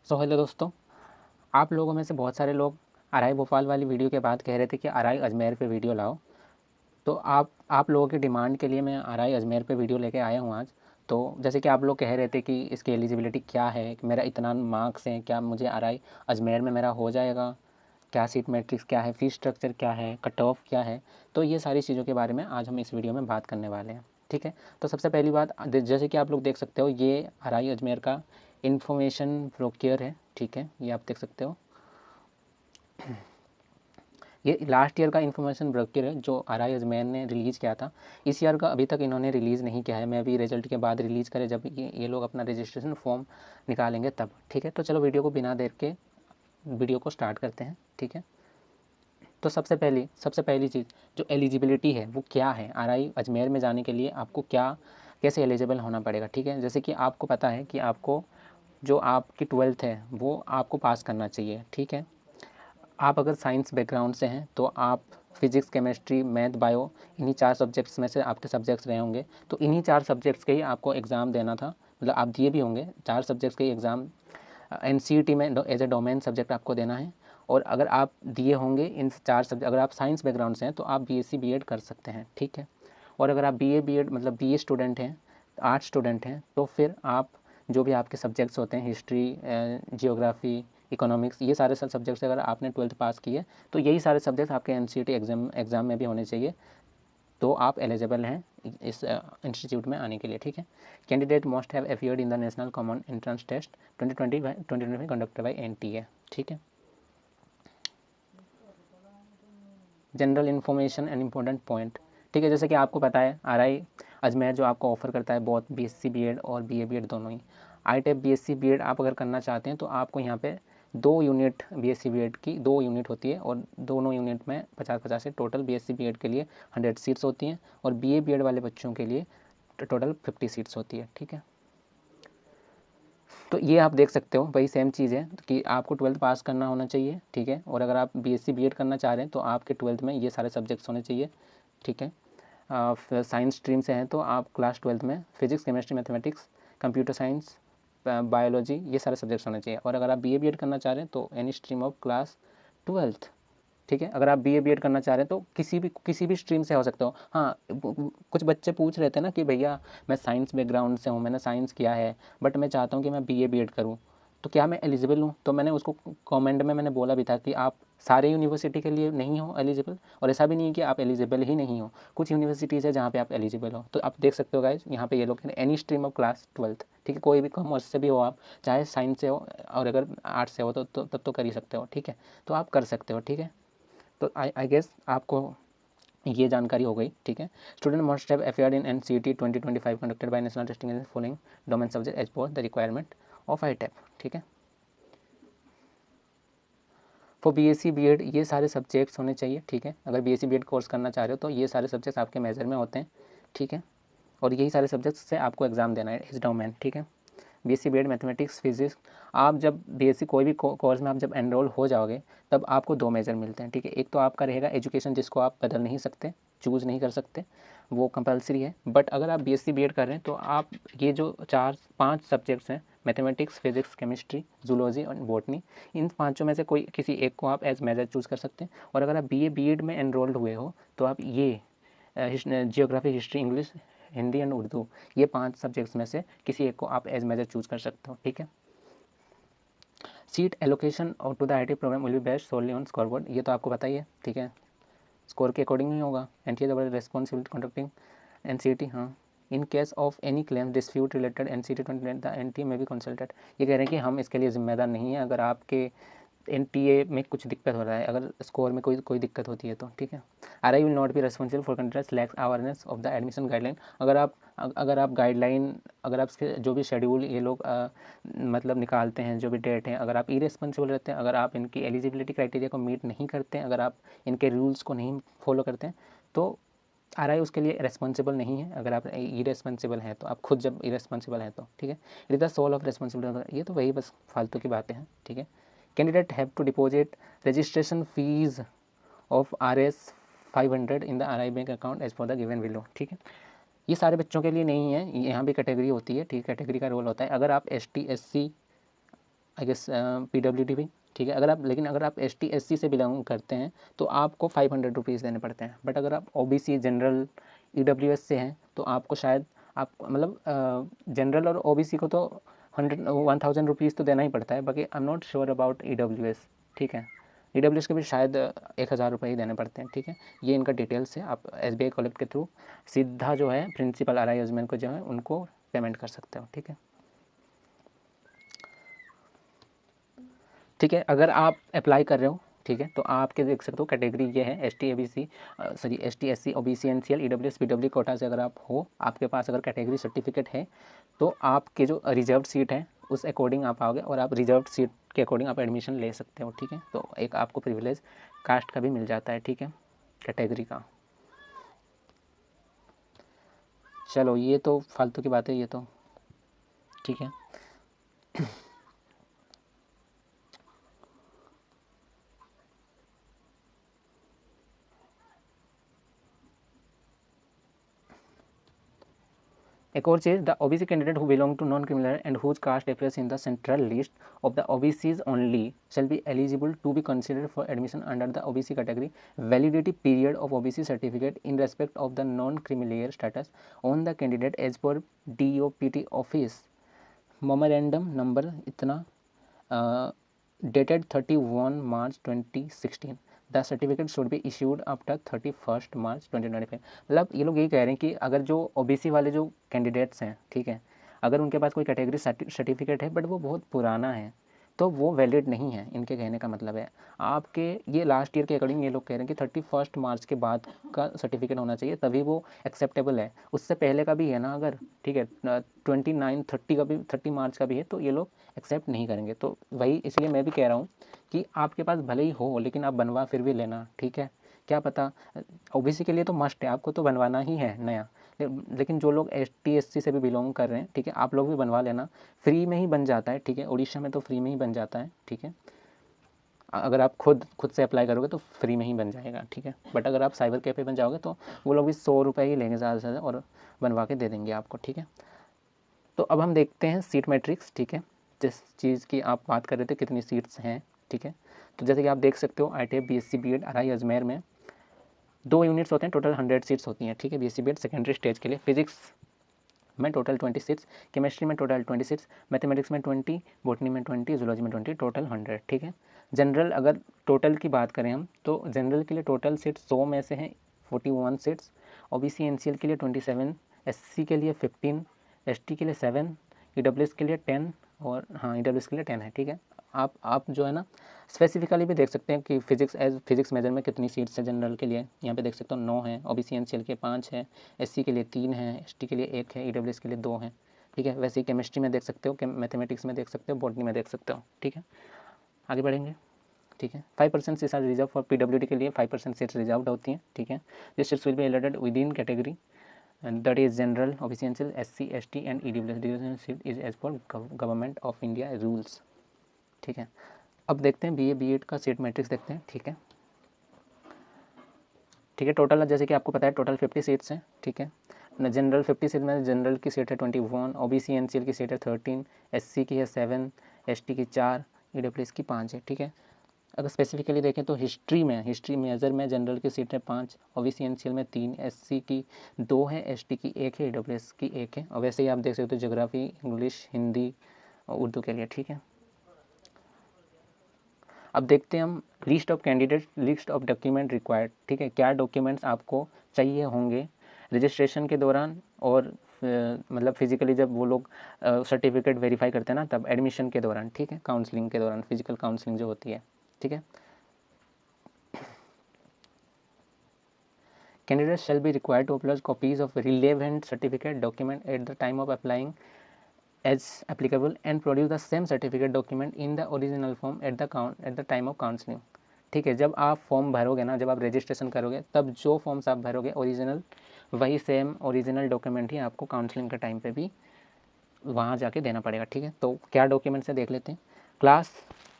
Hello दोस्तों, आप लोगों में से बहुत सारे लोग आरआई भोपाल वाली वीडियो के बाद कह रहे थे कि आरआई अजमेर पे वीडियो लाओ। तो आप लोगों की डिमांड के लिए मैं आरआई अजमेर पे वीडियो लेके आया हूँ आज। तो जैसे कि आप लोग कह रहे थे कि इसकी एलिजिबिलिटी क्या है, कि मेरा इतना मार्क्स है, क्या मुझे आरआई अजमेर में मेरा हो जाएगा, क्या सीट मैट्रिक्स क्या है, फ़ीस स्ट्रक्चर क्या है, कट ऑफ क्या है। तो ये सारी चीज़ों के बारे में आज हम इस वीडियो में बात करने वाले हैं। ठीक है, तो सबसे पहली बात, जैसे कि आप लोग देख सकते हो, ये आरआई अजमेर का इन्फॉर्मेशन ब्रोक्योर है। ठीक है, ये आप देख सकते हो, ये लास्ट ईयर का इन्फॉर्मेशन ब्रोक्योर है जो आरआई अजमेर ने रिलीज़ किया था। इस ईयर का अभी तक इन्होंने रिलीज़ नहीं किया है। मैं अभी रिजल्ट के बाद रिलीज़ करें, जब ये लोग अपना रजिस्ट्रेशन फॉर्म निकालेंगे तब। ठीक है, तो चलो वीडियो को बिना देर के वीडियो को स्टार्ट करते हैं। ठीक है, तो सबसे पहली चीज़ जो एलिजिबिलिटी है वो क्या है, आरआई अजमेर में जाने के लिए आपको क्या कैसे एलिजिबल होना पड़ेगा। ठीक है, जैसे कि आपको पता है कि आपको जो आपकी 12th है वो आपको पास करना चाहिए। ठीक है, आप अगर साइंस बैकग्राउंड से हैं तो आप फिजिक्स, केमिस्ट्री, मैथ, बायो, इन्हीं 4 सब्जेक्ट्स में से आपके सब्जेक्ट्स रहे होंगे। तो इन्हीं 4 सब्जेक्ट्स के ही आपको एग्ज़ाम देना था, मतलब आप दिए भी होंगे। 4 सब्जेक्ट्स के ही एग्ज़ाम एनसीईटी में एज ए डोमेन सब्जेक्ट आपको देना है। और अगर आप दिए होंगे इन 4 सब्जेक्ट, अगर आप साइंस बैकग्राउंड से हैं तो आप बीएससी बीएड कर सकते हैं। ठीक है, और अगर आप बीए बीएड मतलब बीए स्टूडेंट हैं, आर्ट स्टूडेंट हैं, तो फिर आप जो भी आपके सब्जेक्ट्स होते हैं, हिस्ट्री, जियोग्राफी, इकोनॉमिक्स, ये सारे सब्जेक्ट्स अगर आपने 12th पास की है तो यही सारे सब्जेक्ट्स आपके एनसीईटी एग्ज़ाम में भी होने चाहिए। तो आप एलिजिबल हैं इस इंस्टीट्यूट में आने के लिए। ठीक है, candidate must have appeared in the national common entrance test 2020 conducted by NTA. ठीक है, general information and important point. ठीक है, जैसे कि आपको पता है आरआई अजमेर जो आपको ऑफर करता है बहुत बीएससी बीएड और बीए बीएड दोनों ही। आई टाइप बीएससी बीएड आप अगर करना चाहते हैं तो आपको यहाँ पे 2 यूनिट बीएससी बीएड की 2 यूनिट होती है, और दोनों यूनिट में 50-50 से टोटल बीएससी बीएड के लिए 100 सीट्स होती हैं, और बीए बीएड वाले बच्चों के लिए टोटल 50 सीट्स होती है। ठीक है, तो ये आप देख सकते हो, वही सेम चीज़ है कि आपको 12th पास करना होना चाहिए। ठीक है, और अगर आप बीएससी बीएड करना चाह रहे हैं तो आपके 12th में ये सारे सब्जेक्ट्स होने चाहिए। ठीक है, साइंस स्ट्रीम से हैं तो आप क्लास 12th में physics, chemistry, mathematics, computer science, biology, ये सारे सब्जेक्ट्स होने चाहिए। और अगर आप बीए बीएड करना चाह रहे हैं तो any stream of class 12th। ठीक है, अगर आप बीए बीएड करना चाह रहे हैं तो किसी भी स्ट्रीम से हो सकते हो। हाँ, कुछ बच्चे पूछ रहे थे ना कि भैया मैं साइंस बैकग्राउंड से हूँ, मैंने साइंस किया है, बट मैं चाहता हूँ कि मैं बीए बीएड करूँ, तो क्या मैं एलिजिबल हूँ? तो मैंने उसको कमेंट में मैंने बोला भी था कि आप सारे यूनिवर्सिटी के लिए नहीं हो एलिजिबल, और ऐसा भी नहीं है कि आप एलिजिबल ही नहीं हो। कुछ यूनिवर्सिटीज़ है जहाँ पे आप एलिजिबल हो। तो आप देख सकते हो गाइज, यहाँ पे ये लोग any stream of class 12th। ठीक है, कोई भी कॉमर्स से भी हो आप, चाहे साइंस से हो, और अगर आर्ट्स से हो तो तब तो कर ही सकते हो। ठीक है, तो आप कर सकते हो। ठीक है, तो आई गेस आपको ये जानकारी हो गई। ठीक है, student must have appeared in NCET 2025 conducted by National Testing Agency following domain subject as per the requirement of ITEP. ठीक है, फॉर बीएससी बीएड ये सारे सब्जेक्ट्स होने चाहिए। ठीक है, अगर बीएससी बीएड कोर्स करना चाह रहे हो तो ये सारे सब्जेक्ट्स आपके मेजर में होते हैं। ठीक है, और यही सारे सब्जेक्ट्स से आपको एग्जाम देना है इस डोमेन। ठीक है, बीएससी बीएड मैथमेटिक्स, फिजिक्स। आप जब बीएससी कोई भी कोर्स में आप जब एनरोल हो जाओगे तब आपको 2 मेजर मिलते हैं। ठीक है, एक तो आपका रहेगा एजुकेशन, जिसको आप बदल नहीं सकते, चूज़ नहीं कर सकते, वो कंपलसरी है। बट अगर आप बीएससी बीएड कर रहे हैं तो आप ये जो 4-5 सब्जेक्ट्स हैं, मैथमेटिक्स, फिजिक्स, केमिस्ट्री, जूलॉजी और बॉटनी, इन पाँचों में से कोई किसी एक को आप एज मेजर चूज़ कर सकते हैं। और अगर आप बीए बीएड में एनरोल्ड हुए हो तो आप ये geography, history, English, Hindi and Urdu, ये 5 सब्जेक्ट्स में से किसी एक को आप एज मेजर चूज़ कर सकते हो। ठीक है, सीट एलोकेशन और to the IT programme will be based solely on scoreboard, ये तो आपको पता ही है। ठीक है, स्कोर के अकॉर्डिंग ही होगा। NTA the responsibility conducting NCET. हाँ, in case of any claim dispute related NCET 2020 the NTA में भी कंसल्टेड। ये कह रहे हैं कि हम इसके लिए जिम्मेदार नहीं है अगर आपके एनटीए में कुछ दिक्कत हो रहा है, अगर स्कोर में कोई दिक्कत होती है तो। ठीक है, RI will not be responsible for contest lakhs awareness of the admission guideline. अगर आप गाइडलाइन, अगर आप जो भी शेड्यूल ये लोग मतलब निकालते हैं, जो भी डेट हैं, अगर आप इरेस्पॉन्सिबल रहते हैं, अगर आप इनकी एलिजिबिलिटी क्राइटेरिया को मीट नहीं करते हैं, अगर आप इनके रूल्स को नहीं फॉलो करते हैं, तो आरआई उसके लिए रेस्पॉन्सिबल नहीं है। अगर आप इरेस्पॉन्सिबल हैं तो, आप खुद जब इरेस्पॉन्सिबल हैं तो। ठीक है, it is the sole of responsibility. ये तो वही बस फालतू की बातें हैं। ठीक है, candidate have to deposit registration fees of RS 500 in the RI bank account as for the given below. ठीक है, ये सारे बच्चों के लिए नहीं है, यहाँ भी कैटेगरी होती है। ठीक है, कैटेगरी का रोल होता है। अगर आप ST SC I guess PWD भी, ठीक है। अगर आप ST SC से बिलोंग करते हैं तो आपको 500 रुपीज़ देने पड़ते हैं। बट अगर आप OBC जनरल EWS से हैं तो आपको शायद आप मतलब जनरल और OBC को तो 1000 रुपीज़ तो देना ही पड़ता है। बाकी I am not sure about EWS, ठीक है। EWS के भी शायद 1000 रुपये ही देने पड़ते हैं, ठीक है। ये इनका डिटेल्स है। आप SBI कॉलेज के थ्रू सीधा जो है प्रिंसिपल RI अजमेर को जो है उनको पेमेंट कर सकते हो, ठीक है। ठीक है, अगर आप अप्लाई कर रहे हो, ठीक है, तो आपके देख सकते हो कैटेगरी ये है ST SC OBC NCL EWS PWD Kota से अगर आप हो, आपके पास अगर कैटेगरी सर्टिफिकेट है तो आपके जो रिजर्व सीट है उस अकॉर्डिंग आप आओगे और आप रिजर्व सीट के अकॉर्डिंग आप एडमिशन ले सकते हो, ठीक है। तो एक आपको प्रिविलेज कास्ट का भी मिल जाता है, ठीक है, कैटेगरी का। चलो ये तो फालतू की बात है ये तो, ठीक है। एक और चीज़, the OBC candidate who belong to non criminal and whose caste appears in the central list of the OBCs only shall be eligible to be considered for admission under the OBC category. Validity period of OBC certificate in respect of the non-creamier status on the candidate as per DOPT office memorandum number इतना dated 31 March 2016. The certificate should be issued after 31 मार्च 2025। मतलब ये लोग यही कह रहे हैं कि अगर जो OBC वाले जो कैंडिडेट्स हैं, ठीक है, अगर उनके पास कोई कैटेगरी सर्टिफिकेट है बट वो बहुत पुराना है तो वो वैलिड नहीं है। इनके कहने का मतलब है आपके ये लास्ट ईयर के अकॉर्डिंग ये लोग कह रहे हैं कि 31 मार्च के बाद का सर्टिफिकेट होना चाहिए तभी वो एक्सेप्टेबल है। उससे पहले का भी है ना अगर, ठीक है, 29 30 का भी 30 मार्च का भी है तो ये लोग एक्सेप्ट नहीं करेंगे। तो वही इसलिए मैं भी कह रहा हूँ कि आपके पास भले ही हो लेकिन आप बनवा फिर भी लेना, ठीक है। क्या पता, OBC के लिए तो मस्ट है, आपको तो बनवाना ही है नया। लेकिन जो लोग ST SC से भी बिलोंग कर रहे हैं, ठीक है, आप लोग भी बनवा लेना, फ्री में ही बन जाता है, ठीक है। उड़ीसा में तो फ्री में ही बन जाता है, ठीक है। अगर आप खुद से अप्लाई करोगे तो फ्री में ही बन जाएगा, ठीक है। बट अगर आप साइबर कैफे बन जाओगे तो वो लोग भी 100 रुपये ही लेंगे ज़्यादा से ज़्यादा और बनवा के दे देंगे आपको, ठीक है। तो अब हम देखते हैं सीट मैट्रिक्स, ठीक है, जिस चीज़ की आप बात कर रहे थे कितनी सीट्स हैं, ठीक है। तो जैसे कि आप देख सकते हो ITF BSc BEd RI Ajmer में 2 यूनिट्स होते हैं, टोटल 100 सीट्स होती हैं, ठीक है। BSc BEd सेकेंडरी स्टेज के लिए फिजिक्स में टोटल 26, केमिस्ट्री में टोटल 26, मैथमेटिक्स में 20, बॉटनी में 20, जूलॉजी में 20, टोटल 100, ठीक है। जनरल अगर टोटल की बात करें हम तो जनरल के लिए टोटल सीट्स 100 में से हैं 41 सीट्स, OBC NCL के लिए 27, SC के लिए 15, ST के लिए 7, EWS के लिए 10 और हाँ EWS के लिए 10 है, ठीक है। आप जो है ना स्पेसिफिकली भी देख सकते हैं कि फिजिक्स मेजर में कितनी सीट्स है जनरल के लिए। यहाँ पे देख सकते हो 9 है, OBC NCL के 5 है, SC के लिए 3 है, ST के लिए 1 है, EWS के लिए 2 है, ठीक है। वैसे ही केमिस्ट्री में देख सकते हो, मैथमेटिक्स में देख सकते हो, बॉटनी में देख सकते हो, ठीक है। आगे बढ़ेंगे, ठीक है। 5% seats are reserve for PWD के लिए 5% सीट्स रिजर्व होती हैं, ठीक है। This seats will be allotted with in category and that is general, OBC NCL, SC ST and EWS seat is as per government of India rules, ठीक है। अब देखते हैं BA BEd का सीट मैट्रिक्स देखते हैं, ठीक है, ठीक है। टोटल जैसे कि आपको पता है टोटल 50 सीट्स हैं, ठीक है। जनरल 50 सीट में जनरल की सीट है 21, OBC NCL की सीट है 13, SC की है 7, ST की 4, EWS की 5 है, ठीक है। अगर स्पेसिफिकली देखें तो हिस्ट्री मेजर में जनरल की सीट है 5, OBC NCL में 3, SC की 2 है, ST की 1 है, EWS की 1 है। और वैसे ही आप देख सकते हो ज्योग्राफी, इंग्लिश, हिंदी और उर्दू के लिए, ठीक है। अब देखते हैं हम list of candidate, list of document required, ठीक है। क्या डॉक्यूमेंट्स आपको चाहिए होंगे रजिस्ट्रेशन के दौरान और मतलब फिजिकली जब वो लोग सर्टिफिकेट वेरीफाई करते हैं ना तब एडमिशन के दौरान, ठीक है, काउंसलिंग के दौरान, फिजिकल काउंसलिंग जो होती है, ठीक है। Candidates shall be required to upload copies of relevant certificate document at the time of applying as applicable and produce the same certificate document in the original form at the time of counseling, ठीक है। जब आप form भरोगे ना, जब आप registration करोगे तब जो फॉर्म्स आप भरोगे ओरिजिनल वही सेम ओरिजिनल डॉक्यूमेंट ही आपको काउंसलिंग के टाइम पे भी वहाँ जाके देना पड़ेगा, ठीक है। तो क्या डॉक्यूमेंट से देख लेते हैं। क्लास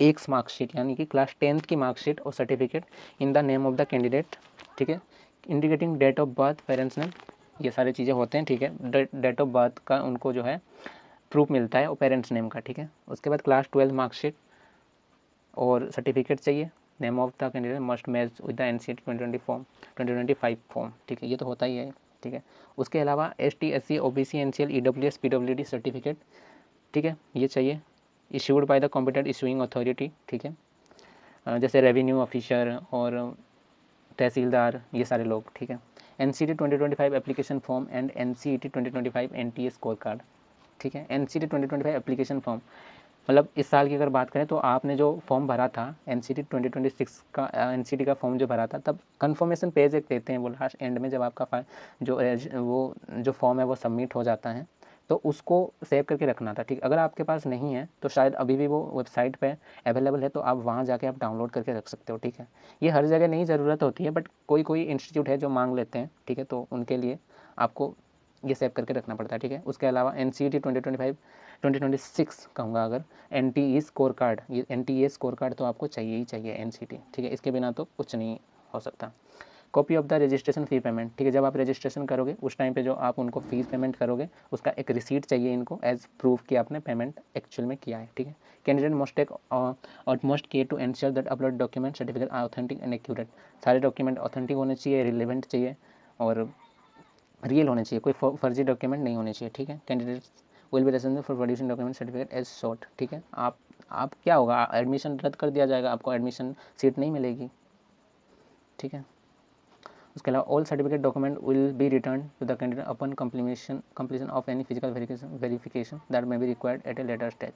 1 मार्कशीट यानी कि क्लास 10th की मार्कशीट और certificate in the name of the candidate, ठीक है। Indicating date of birth, parents name, ये सारी चीज़ें होते हैं, ठीक है। डेट ऑफ बर्थ का उनको जो है प्रूफ मिलता है वो पेरेंट्स नेम का, ठीक है। उसके बाद क्लास 12 मार्कशीट और सर्टिफिकेट चाहिए। Name of the candidate must match with the NCERT 2025 form, ठीक है, ये तो होता ही है, ठीक है। उसके अलावा ST SC OBC NCL EWS PWD certificate, ठीक है, ये चाहिए, issued by the competent issuing authority, ठीक है, जैसे रेवेन्यू ऑफिसर और तहसीलदार, ये सारे लोग, ठीक है। NCERT 2025 application form and NCERT 2025 NTA score card, ठीक है। NCERT 2025 एप्लीकेशन फॉर्म मतलब इस साल की अगर बात करें तो आपने जो फॉर्म भरा था NCERT 2026 का, NCERT का फॉर्म जो भरा था, तब कन्फर्मेशन पेज एक देते हैं वो लास्ट एंड में, जब आपका जो फॉर्म है वो सबमिट हो जाता है, तो उसको सेव करके रखना था, ठीक। अगर आपके पास नहीं है तो शायद अभी भी वो वेबसाइट पे अवेलेबल है, तो आप वहाँ जाके आप डाउनलोड करके रख सकते हो, ठीक है। ये हर जगह नहीं ज़रूरत होती है, बट कोई कोई इंस्टीट्यूट है जो मांग लेते हैं, ठीक है, तो उनके लिए आपको ये सेव करके रखना पड़ता है, ठीक है। उसके अलावा NCERT 2026 कहूँगा अगर NTA स्कोर कार्ड, ये NTA स्कोर कार्ड तो आपको चाहिए ही चाहिए NCERT, ठीक है, इसके बिना तो कुछ नहीं हो सकता। Copy of the registration fee payment, ठीक है, जब आप रजिस्ट्रेशन करोगे उस टाइम पे जो आप उनको फ़ीस पेमेंट करोगे उसका एक रिसीट चाहिए इनको एज प्रूफ कि आपने पेमेंट एक्चुअल में किया है, ठीक है। Candidate must take utmost care to ensure that upload document certificate are authentic and accurate, सारे डॉक्यूमेंट ऑथेंटिक होने चाहिए, रिलेवेंट चाहिए और रियल होने चाहिए, कोई फर्जी डॉक्यूमेंट नहीं होने चाहिए, ठीक है। Candidates will be responsible for producing document certificate as short, ठीक है। आप क्या होगा, एडमिशन रद्द कर दिया जाएगा, आपको एडमिशन सीट नहीं मिलेगी, ठीक है। उसके अलावा all certificate document will be return to the candidate upon completion of any physical verification that may be required at a later stage,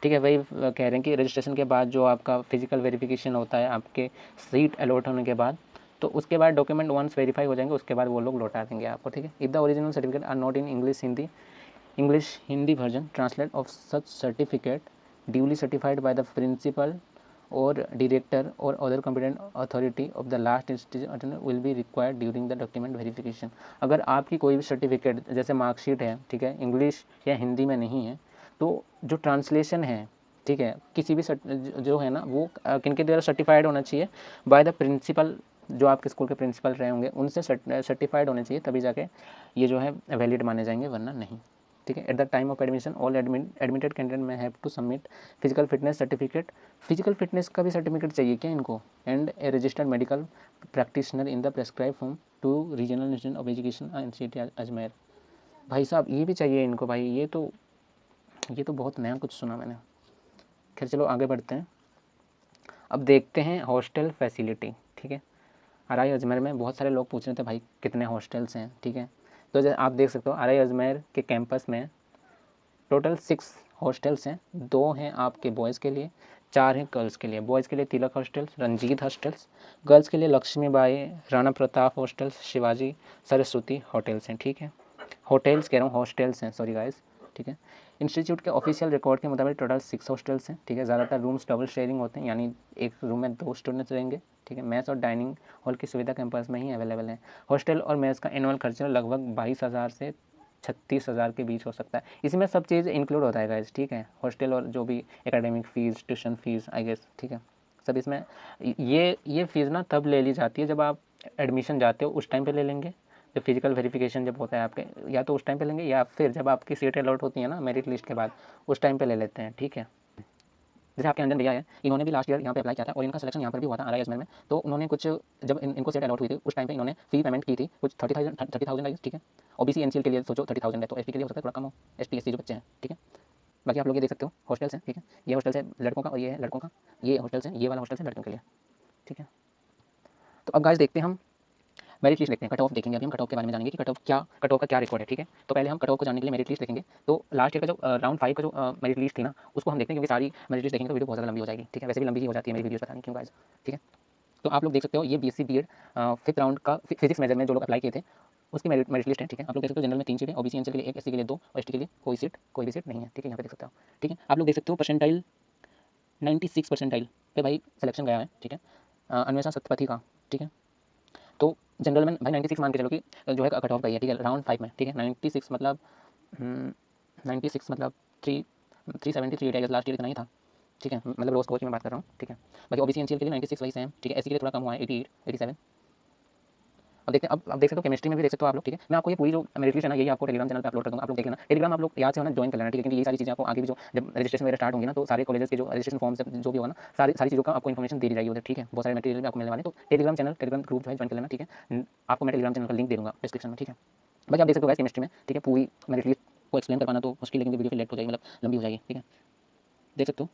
ठीक है। वही कह रहे हैं कि रजिस्ट्रेशन के बाद जो आपका फिजिकल वेरिफिकेशन होता है आपके सीट अलॉट होने के बाद, तो उसके बाद डॉक्यूमेंट वंस वेरीफाई हो जाएंगे, उसके बाद वो लोग लौटा देंगे आपको, ठीक है। If the original certificate are not in English Hindi version translate of such certificate duly certified by the principal और डायरेक्टर और other competent authority of the last institute will be required during the document verification. अगर आपकी कोई भी certificate जैसे marksheet है, ठीक है, इंग्लिश या हिंदी में नहीं है, तो जो ट्रांसलेशन है, ठीक है, किसी भी जो है ना वो किनके द्वारा सर्टिफाइड होना चाहिए, बाय द प्रिंसिपल, जो आपके स्कूल के प्रिंसिपल रहे होंगे उनसे सर्टिफाइड होने चाहिए, तभी जाके ये जो है वैलिड माने जाएंगे, वरना नहीं, ठीक है। At the time of admission all admitted candidate may have to submit physical fitness certificate, physical fitness का भी सर्टिफिकेट चाहिए क्या इनको, and a registered medical practitioner in the prescribe form to regional institute of education NCERT Ajmer. भाई साहब ये भी चाहिए इनको भाई, ये तो बहुत नया कुछ सुना मैंने। खैर चलो आगे बढ़ते हैं। अब देखते हैं हॉस्टल फैसिलिटी, ठीक है। RI अजमेर में बहुत सारे लोग पूछ रहे थे भाई कितने हॉस्टल्स हैं, ठीक है। तो जैसे आप देख सकते हो RI अजमेर के कैंपस में टोटल 6 हॉस्टल्स हैं, 2 हैं आपके बॉयज़ के लिए, 4 हैं गर्ल्स के लिए। बॉयज़ के लिए तिलक हॉस्टल्स, रंजीत हॉस्टल्स, गर्ल्स के लिए लक्ष्मीबाई, राणा प्रताप हॉस्टल्स, शिवाजी सरस्वती होटल्स हैं, ठीक है। होटल्स कह रहा हूँ, हॉस्टल्स हैं, सॉरी गाइस, ठीक है। इंस्टीट्यूट के ऑफिशियल रिकॉर्ड के मुताबिक टोटल 6 हॉस्टल्स हैं, ठीक है। ज़्यादातर रूम्स डबल शेयरिंग होते हैं, यानी एक रूम में 2 स्टूडेंट्स रहेंगे, ठीक है। मैथ्स और डाइनिंग हॉल की सुविधा कैंपस में ही अवेलेबल है। हॉस्टल और मेस का एनुअल खर्चा लगभग 22,000 से 36,000 के बीच हो सकता है। इसमें सब चीज़ इंक्लूड होता है गाइस, ठीक है। हॉस्टल और जो भी academic fees, tuition fees, I guess, ठीक है, सब इसमें। ये फ़ीस ना तब ले ली जाती है जब आप एडमिशन जाते हो, उस टाइम पे ले लेंगे, जब फिजिकल वेरिफिकेशन जब होता है आपके, या तो उस टाइम पे लेंगे या फिर जब आपकी सीट अलॉट होती है ना मेरिट लिस्ट के बाद, उस टाइम पे ले लेते हैं, ठीक है। जैसे आपके अंजन भैया है, इन्होंने भी लास्ट ईयर यहाँ पे अप्लाई किया था और इनका सिलेक्शन यहाँ पर भी हुआ था RI अजमेर में। तो उन्होंने कुछ, जब इनको सीट अलॉट हुई थी उस टाइम पे इन्होंने फी पेमेंट की थी कुछ 30,000 आई, ठीक है। OBC NCL के लिए सोचो 30,000 है, तो ST के लिए हो सकता है थोड़ा कम हो, ST SC जो बच्चे हैं, ठीक है। बाकी आप लोग ये देख सकते हो हॉस्टल्स हैं, ठीक है। ये हॉस्टल्स है लड़कों का और ये है लड़कों का, ये हॉस्टल्स है, ये वाला हॉस्टल्स है लड़कों के लिए, ठीक है। तो अब गाइस देखते हैं हम मेरिट लिस्ट देखते हैं, कट ऑफ देखेंगे। अभी हम कट ऑफ के बारे में जानेंगे कि कट ऑफ का क्या रिकॉर्ड है, ठीक है। तो पहले हम कट ऑफ को जानने के लिए मेरिट लिस्ट देखेंगे। तो लास्ट ईयर का जो राउंड 5 का जो मेरिट लिस्ट थी ना, उसको हम देखते हैं, क्योंकि सारी मेरिट लिस्ट देखेंगे तो वीडियो बहुत ज़्यादा लंबी हो जाएगी, ठीक है। वैसे भी लंबी ही हो जाती है मेरी वीडियोस, पता नहीं क्यों गाइस, ठीक है। तो आप लोग देख सकते हो ये BSc BEd 5th राउंड का फिजिक्स मेजर में जो लोग अप्लाई किए थे उसकी मेरिट लिस्ट है, ठीक है। आप लोग देख सकते हो जनरल में 3 सीटें, OBC NCL के लिए 1, SC के लिए 2 और ST के लिए कोई भी सीट नहीं है, ठीक है। यहाँ पे देख सकते हो, ठीक है। आप लोग देख सकते हो परसेंटाइल 96 परसेंटाइल पे भाई सिलेक्शन गया है, ठीक है, अन्वेषा सत्यपथी का, ठीक है। तो जनरल में भाई 96 मान के चलो कि जो है कट ऑफ गई है, ठीक है, राउंड 5 में, ठीक है। 96 मतलब 96 मतलब 373 आई गेस, लास्ट ईयर इतना ही था, ठीक है, मतलब रो स्कोर की मैं बात कर रहा हूँ, ठीक है। बाकी OBC NCL के लिए 96 वही सेम, ठीक है। SC के लिए थोड़ा कम हुआ है, 88 87, अब देखते हैं, अब देख सकते हो केमिस्ट्री में भी देख सकते हो आप लोग, ठीक है। मैं आपको ये पूरी जो मेरिट लिस्ट है ना, यही आपको टेलीग्राम चैनल पे अपलोड कर दूँगा, आप लोग देख लेना। टेलीग्राम आप लोग याद से होना ज्वाइन कर लेना, ठीक है, क्योंकि ये सारी चीज़ें आपको आगे भी जो जब रजिस्ट्रेशन वगैरह स्टार्ट होंगी ना, तो सारे कॉलेजेस के जो रजिस्ट्रेशन फॉर्म से जो भी होगा ना, सारी सारी चीज़ों का आपको इन्फॉर्मेशन दे दी जाएगी उधर, ठीक है। बहुत सारे मटेरियल भी आपको मिलने वाले हैं, तो टेलीग्राम चैनल, टेलीग्राम ग्रुप जो है ज्वाइन कर लेना, ठीक है। आपको मैं टेलीग्राम चैनल का लिंक दे दूँगा डिस्क्रिप्शन में, ठीक है। बाकी आप देख सकते हो गाइस केमिस्ट्री में, ठीक है, पूरी मेरिट लिस्ट को एक्सप्लेन कर पाना तो मुश्किल, लेकिन वीडियो फिर लेट हो जाएगी, मतलब लंबी हो जाएगी, ठीक है। देख सकते हो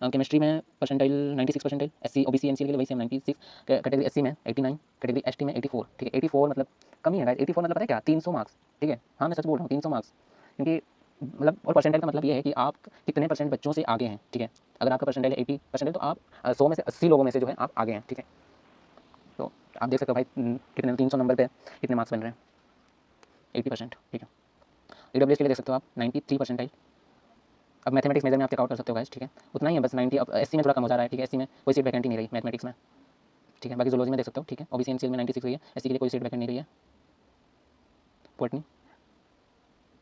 केमिस्ट्री में percentile 96 percentile, SC OBC NC के लिए वही सेम 96, कैटेगरी एससी में 89, कैटेगरी एसटी में 84, ठीक है। 84 मतलब कम ही है गाइस, 84 मतलब पता है क्या, 300 मार्क्स, ठीक है। हाँ मैं सच बोल रहा हूँ, 300 मार्क्स, क्योंकि मतलब और परसेंटाइल का मतलब ये है कि आप कितने परसेंट बच्चों से आगे हैं, ठीक है। अगर आपका परसेंटाइल 80 परसेंटाइल तो आप 100 में से 80 लोगों में से जो है आप आगे हैं, ठीक है। तो आप देख सकते हो भाई कितने 300 नंबर पे कितने मार्क्स बन रहे हैं, 80%, ठीक है। ईडब्ल्यूएस के लिए देख सकते हो आप 93 परसेंटाइल। अब मैथमेटिक्स मेजर में आप चेकआउट कर सकते हो गाइस, ठीक है, उतना ही है बस 90। अब एससी में थोड़ा कम हो जा रहा है, ठीक है, एससी में कोई सीट वैकेंट नहीं रही मैथमेटिक्स में, ठीक है। बाकी जूलॉजी में देख सकते हो, ठीक है, ओबीसी एनसीएल में 96 रही है, एससी के लिए कोई सीट वैकेंट नहीं रही है, पोर्टनी,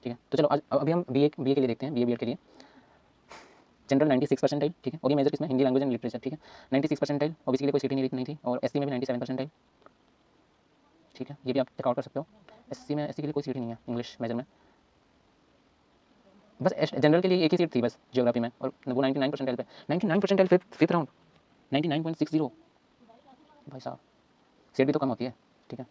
ठीक है। तो चलो आज अभी हम बीए के लिए देखते हैं, बीए बीएड के लिए जनरल 96 परसेंटाइल, ठीक है। और ये मेजर किसमें, हिंदी लैंग्वेज एंड लिटरेचर, ठीक है, 96 परसेंटाइल। ओबीसी के लिए कोई सीट नहीं थी, और एससी में भी 97 परसेंटाइल, ठीक है, ये भी आप चेकआउट कर सकते हो। एससी में, एससी के लिए कोई सीट नहीं है इंग्लिश मेजर में, बस जनरल के लिए एक ही सीट थी बस जियोग्राफी में, और वो 99 परसेंटाइल पे, 99 परसेंटाइल फिफ्थ राउंड 99.60, भाई साहब सीट भी तो कम होती है, ठीक है।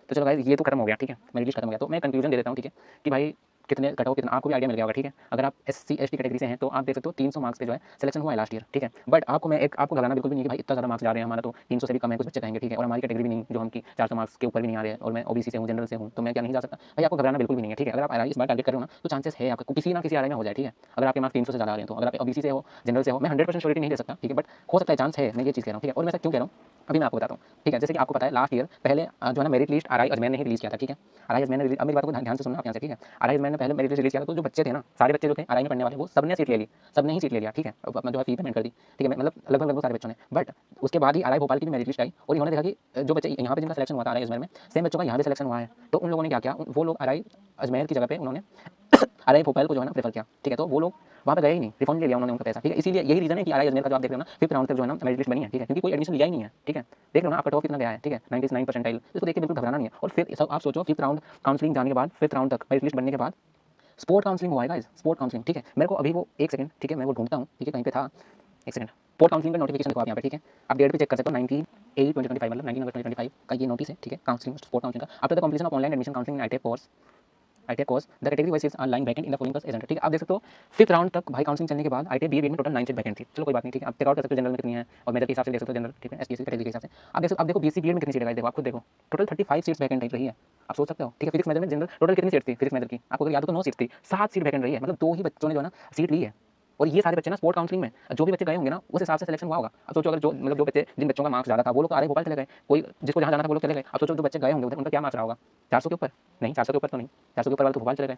तो चलो गाइस ये तो खत्म हो गया, ठीक है, मेरी लिस्ट खत्म हो गया। तो मैं कंक्लूजन दे देता हूँ, ठीक है, कि भाई कितने कट ऑफ कितना आपको भी आइडिया मिल गया होगा, ठीक है। अगर आप एससी एसटी कैटेगरी से हैं तो आप देख सकते हो 300 मार्क्स पे जो है सिलेक्शन हुआ है लास्ट ईयर, ठीक है। बट आपको मैं एक आपको घबराना बिल्कुल भी नहीं कि भाई इतना ज़्यादा मार्क्स जा रहे हैं, हमारा तो 300 से भी कम है, कुछ बच्चे कहेंगे, ठीक है। और हमारी कैटेगरी भी नहीं जो हम की 400 मार्क्स के ऊपर भी नहीं आ रहे हैं, और मैं ओबीसी से हूँ, जनरल से हूँ, तो मैं क्या नहीं जा सकता, भाई आपको घबराना बिल्कुल भी नहीं है, ठीक है। अगर आप आरआई इस बार टारगेट करो ना, तो चांसेस है आपको किसी ना किसी आरआई में हो जाए, ठीक है। अगर आपके मार्क्स 300 से ज़्यादा आ रहे हैं तो, अगर आप ओबीसी से हो, जनरल से हो, मैं 100% श्योरिटी नहीं दे सकता, ठीक है, बट हो सकता है, चांस है, मैं ये चीज़ कह रहा हूँ, ठीक है। और मैं क्यों कह रहा हूँ अभी मैं आपको बताता हूँ, ठीक है। जैसे कि आपको पता है लास्ट ईयर पहले जो है ना मेरिट लिस्ट आरआई अजमेर ने ही रिलीज किया था, ठीक है। आरआई अजमेर ने, अब मेरी बात को ध्यान से सुनना आप यहाँ से, ठीक है। आरआई अजमेर ने पहले मेरिट लिस्ट रिलीज किया था, तो जो बच्चे थे ना, सारे बच्चे जो थे आरआई में पढ़ने वाले, वो सबने सीट ले ली, सबने ही सीट ले लिया, ठीक है। अब अपना जो है फी पेमेंट कर दी, ठीक है, मतलब लगभग सारे बच्चों ने। बट उसके बाद ही आरआई भोपाल की भी मेरिट लिस्ट आई, और इन्होंने देखा कि जो बच्चे यहाँ पे जिनका सिलेक्शन हुआ था आरआई अजमेर में, सेम बच्चों का यहाँ भी सिलेक्शन हुआ है। तो उन लोगों ने क्या किया, वो लोग आरआई अजमेर की जगह पे उन्होंने आरआई भोपाल को जो है ना प्रेफर किया, ठीक है। तो वो लोग वहाँ पे गए ही नहीं, रिफंड ले लिया उन्होंने उनका पैसा, ठीक है। इसीलिए यही रीजन है कि आरआई अजमेर का जो आप देख रहे हो ना 5th राउंड तक जो है ना मेरिट लिस्ट बनी है, ठीक है, क्योंकि कोई एडमिशन लिया ही नहीं है, ठीक है। देख लो ना आपका टॉप कितना गया है, ठीक है, 99 परसेंटाइल। इसको देख के बिल्कुल घबराना नहीं है। और फिर सब आप सोचो 5th राउंड काउंसलिंग जाने के बाद 5th राउंड तक मेरिट लिस्ट बनने के बाद स्पोर्ट काउंसलिंग हुआ है गाइस, स्पोर्ट काउंसलिंग, ठीक है। मेरे को अभी वो एक सेकंड, ठीक है, मैं वो ढूंढता हूँ, ठीक है, कहीं पे था, एक सेकंड। स्पोर्ट काउंसलिंग का नोटिफिकेशन देखो आप यहाँ पे, ठीक है। आप डेट भी चेक कर सकते हो, 19/8/2025, मतलब 19 अगस्त 2025 का ये नोटिस है, ठीक है, काउंसलिंग, स्पोर्ट काउंसलिंग का। After the completion of online admission counselling in ITI course, ITI course the category wise seats are lying vacant in the following bus agent, ठीक है। आप देख सकते हो 5th राउंड तक भाई काउंसलिंग चलने के बाद आईटीआई बीए में टोटल 9 सीट वैकेंट थी। चलो कोई बात नहीं, ठीक है, आप चेकआउट कर सकते हो जनरल में कितनी है, और मेजर के हिसाब से देख सकते हो जनरल, ठीक है, एसटीएससी कैटेगरी के हिसाब से। आप देखो बीएससी बीएड में कितनी सीट है, देखो आप खुद देखो, टोटल 35 सीट्स वैकेंट रही है, आप सोच सकते हो, ठीक है। फिजिक्स मेजर में जनरल टोटल कितनी सीट थी, फिजिक्स मेजर की आपको अगर याद हो तो 9 सीट थी, 7 सीट वैकेंट रही है, मतलब 2 ही बच्चों ने जो है ना सीट ली है। और ये सारे बच्चे ना स्पोर्ट काउंसलिंग में जो भी बच्चे गए होंगे ना, उस हिसाब से सिलेक्शन हुआ होगा। अब सोचो अगर जो मतलब जो बच्चे जिन बच्चों का मार्क्स ज़्यादा था वो लोग आरआई भोपाल चले गए, कोई जिसको जहाँ जाना था वो लोग चले गए। अब सोचो जो बच्चे गए होंगे उधर उनका क्या मार्क्स रहा होगा, 400 के ऊपर नहीं, 400 के ऊपर तो नहीं, 400 के ऊपर वाले तो भोपाल चले गए,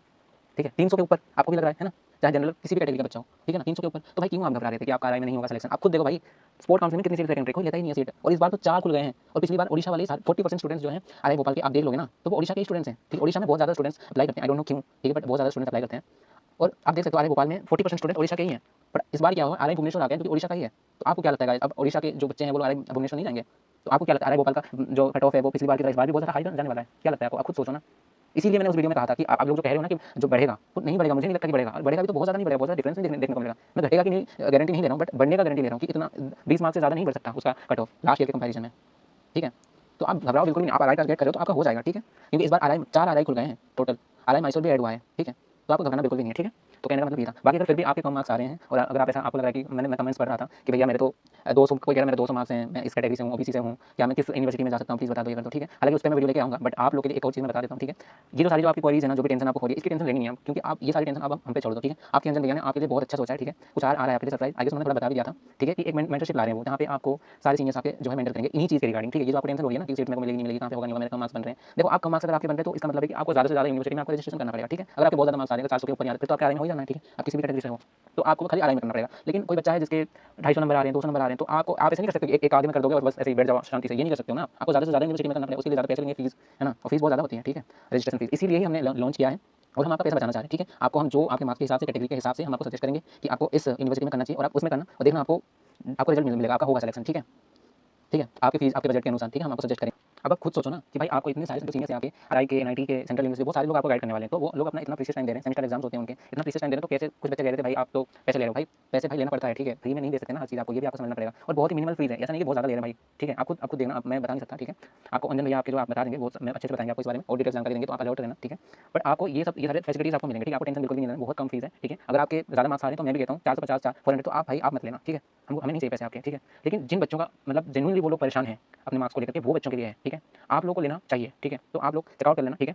ठीक है। 300 के ऊपर आपको भी लग रहा है ना, चाहे जनरल किसी भी कैटेगरी का बच्चा हो, ठीक है ना, 300 के ऊपर। तो भाई क्यों आप घबरा रहे थे कि आपका आरआई में नहीं होगा सिलेक्शन। आप खुद देखो भाई स्पोर्ट काउंसलिंग में कितनी सीट वैकेंट रही, कोई लेता ही नहीं है सीट, और इस बार तो 4 खुल गए हैं। और पिछली बार ओडिशा वाले 40% स्टूडेंट्स जो हैं आरआई भोपाल के आप देख लोगे ना, तो वो ओडिशा के स्टूडेंट्स हैं, ठीक। ओडिशा में बहुत ज़्यादा स्टूडेंट्स अप्लाई करते हैं, आई डोंट नो क्यों, ठीक है, बट बहुत ज़्यादा स्टूडेंट्स अप्लाई करते हैं। और आप देख सकते हो आरआई भोपाल में 40% स्टूडेंट ओडिशा के ही हैं। बट इस बार क्या हुआ, आरआई भुवनेश्वर आ गया क्योंकि ओडिशा का ही है। तो आपको क्या लगता है अब ओडिशा के जो बच्चे हैं वो आरआई भुवनेश्वर नहीं जाएंगे, तो आपको क्या लगता है आरआई भोपाल का जो कट ऑफ है वो पिछली बार की तरह इस बार भी बहुत ज़्यादा हाई जाने वाला है, क्या लगता है आपको, आप खुद सोचो ना। इसीलिए मैंने उस वीडियो में कहा था कि आप लोग जो कह रहे हो ना कि जो बढ़ेगा वो नहीं बढ़ेगा, मुझे नहीं लगता कि बढ़ेगा, और बढ़ेगा भी तो बहुत ज़्यादा नहीं बढ़ेगा, बहुत ज़्यादा डिफरेंस नहीं देखने को मिलेगा। मैं घटेगा कि नहीं गारंटी नहीं ले रहा हूँ, बट बढ़ने का गारंटी ले रहा हूँ कि इतना 20 मार्क्स से ज़्यादा नहीं बढ़ सकता उसका कट ऑफ लास्ट ईयर के कंपैरिजन में, ठीक है। तो आप घबराओ बिल्कुल नहीं, आप आरआई टारगेट करो तो आपका हो जाएगा, ठीक है, क्योंकि इस बार आरआई 4 आरआई खुल गए हैं टोटल, आरआई मैसूर भी ऐड हुआ है, ठीक है। तो आपको घबराना बिल्कुल भी नहीं है, ठीक है। तो कहने का मतलब ये था। बाकी अगर फिर भी आपके कम मार्क्स आ रहे हैं, और अगर आप ऐसा आपको लग रहा है कि मैं कमेंट्स पढ़ रहा था कि भैया मेरे तो 200, कोई कह रहा है मेरे 200 मार्क्स हैं, मैं इस कैटेगरी से हूँ, ओबीसी से हूँ, या मैं किस यूनिवर्सिटी में जा सकता हूँ, प्लीज़ बता दो ये कर दो, ठीक है। हालांकि उस पर मैं वीडियो लेके आऊँगा, बट आप लोग के लिए एक और चीज़ मैं बता देता हूँ, ठीक है। ये जो सारी जो आपकी क्वेरीज है ना, जो भी टेंशन आपको हो रही है, इसकी टेंशन लेनी नहीं है, क्योंकि आप ये सारी टेंशन आप हम पे छोड़ दो, ठीक है। आपके अंजन भैया ने आपके लिए बहुत अच्छा सोचा है, ठीक है। कुछ आ रहा है आपके लिए सरप्राइज, आगे मैंने थोड़ा बता भी दिया था, ठीक है, कि एक मेंटरशिप ला रहे हैं वो, जहाँ पे आपको सारे सीनियर्स आपके जो है मेंटर करेंगे इन्हीं चीज़ के रिगार्डिंग, ठीक है। ये जो आपको टेंशन हो रही है ना कि सीट मेरे को मिलेगी नहीं मिलेगी, कहाँ पे होगा नहीं होगा, मेरे कम मार्क्स बन रहे हैं, देखो आप कम मार्क्स अगर आपके बन रहे हैं तो इसका मतलब है कि आपको ज़्यादा से ज़्यादा यूनिवर्सिटी में आपको रजिस्ट्रेशन करना पड़ेगा, ठीक है। अगर आपके बहुत ज़्यादा मार्क्स आ रहे हैं 400 के ऊपर आ रहे हैं फिर तो आपके आरआई में हो ही जाना है, ठीक है। आप किसी भी कैटेगरी से हो तो आपको खाली आरआई में करना पड़ेगा। लेकिन कोई बच्चा है जिसके 250 नंबर आ रहे हैं, 200 नंबर आ रहे हैं, तो आपको आप ऐसे नहीं कर सकते एक आधे में कर दोगे और बस ऐसे ही बैठ जाओ शांति से, ये नहीं कर सकते हो ना। आपको ज़्यादा से ज़्यादा यूनिवर्सिटी में करना पड़ेगा, उसके लिए ज़्यादा पैसे लेंगे, फीस है ना, और फीस बहुत ज़्यादा होती है, ठीक है, रजिस्ट्रेशन फीस। इसीलिए ही हमने लॉन्च किया है और हम आपका पैसा बचाना चाह रहे हैं, ठीक है। आपको हम जो आपके मार्क्स के हिसाब से कैटेगरी के हिसाब से हम आपको सजेस्ट करेंगे कि आपको इस यूनिवर्सिटी में करना चाहिए और आप उसमें करना, और देखना आपको रिजल्ट मिलेगा, आपका होगा सिलेक्शन, ठीक है। ठीक है, आपकी फीस आपके बजट के अनुसार, ठीक है, हम आपको सजेस्ट करें। अब आप खुद सोचो ना कि भाई आपको इतने सारे जो सीनियर्स हैं आपके आरआई के, एनआईटी के, सेंट्रल यूनिवर्सिटी, वो सारे लोग आपको गाइड करने वाले हैं, तो वो लोग अपना इतना प्रीशियस टाइम दे रहे हैं, सेमेस्टर एग्जाम्स होते हैं उनके, इतना प्रीशियस टाइम दे रहे हैं, तो कैसे कुछ बच्चे कह रहे थे भाई आप तो पैसे ले रहे हो, भाई पैसे भाई लेना पड़ता है, ठीक है, फ्री में नहीं दे सकते ना हर चीज़ आपको, ये भी आपको समझना पड़ेगा, और बहुत ही मिनिमल फीस है, ऐसा नहीं कि बहुत ज़्यादा ले रहे हैं भाई, ठीक है, आपको देखना, मैं बता नहीं सकता, ठीक है, आपको अंजन भैया आपके जो आप बता देंगे वो मैं अच्छे से बताएंगे आपको इस बारे में और डिटेल्स जानकारी देंगे, तो आप अलर्ट रहना, ठीक है, बट आपको ये सारे फैसिलिटीज आपको मिलेंगे, ठीक है, आपको टेंशन बिल्कुल भी नहीं लेना, बहुत कम फीस है, ठीक है, अगर आपके ज़्यादा मार्क्स आ रहे हैं तो मैं भी कहता हूँ 450 400 तो आप भाई आप मत लेना, ठीक है, हमें नहीं चाहिए पैसे आपके, ठीक है, लेकिन जिन बच्चों का मतलब जेन्युइनली वो लोग परेशान हैं अपने मार्क्स को लेकर के, वो बच्चों के लिए है, ठीक है, आप लोगों को लेना चाहिए, ठीक है, तो आप लोग चेकआउट कर लेना, ठीक है,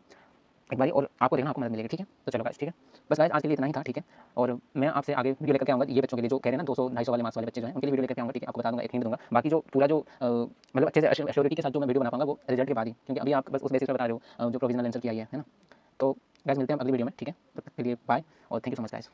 एक बारी, और आपको देखना आपको मदद मिलेगी, ठीक है, तो चलो गाइस, ठीक है, बस गाइस आज के लिए इतना ही था, ठीक है, और मैं आपसे आगे वीडियो लेकर के आऊँगा ये बच्चों के लिए जो कह रहे हैं ना 200 250 वाले मार्क्स वाले बच्चे जो हैं उनके लिए वीडियो लेकर के आऊँगा, ठीक है, आपको बता दूँगा, एक हिंट दूँगा, बाकी जो पूरा जो मतलब अच्छे से एश्योरिटी के साथ जो मैं वीडियो बना पाऊँगा वो रिजल्ट के बाद ही, क्योंकि अभी आप बस उस बेसिस पे बता रहे हो जो प्रोविजनल आंसर की आई है ना, तो गाइस मिलते हैं अगली वीडियो में, ठीक है, तब तक के लिए बाय और thank you so much guys.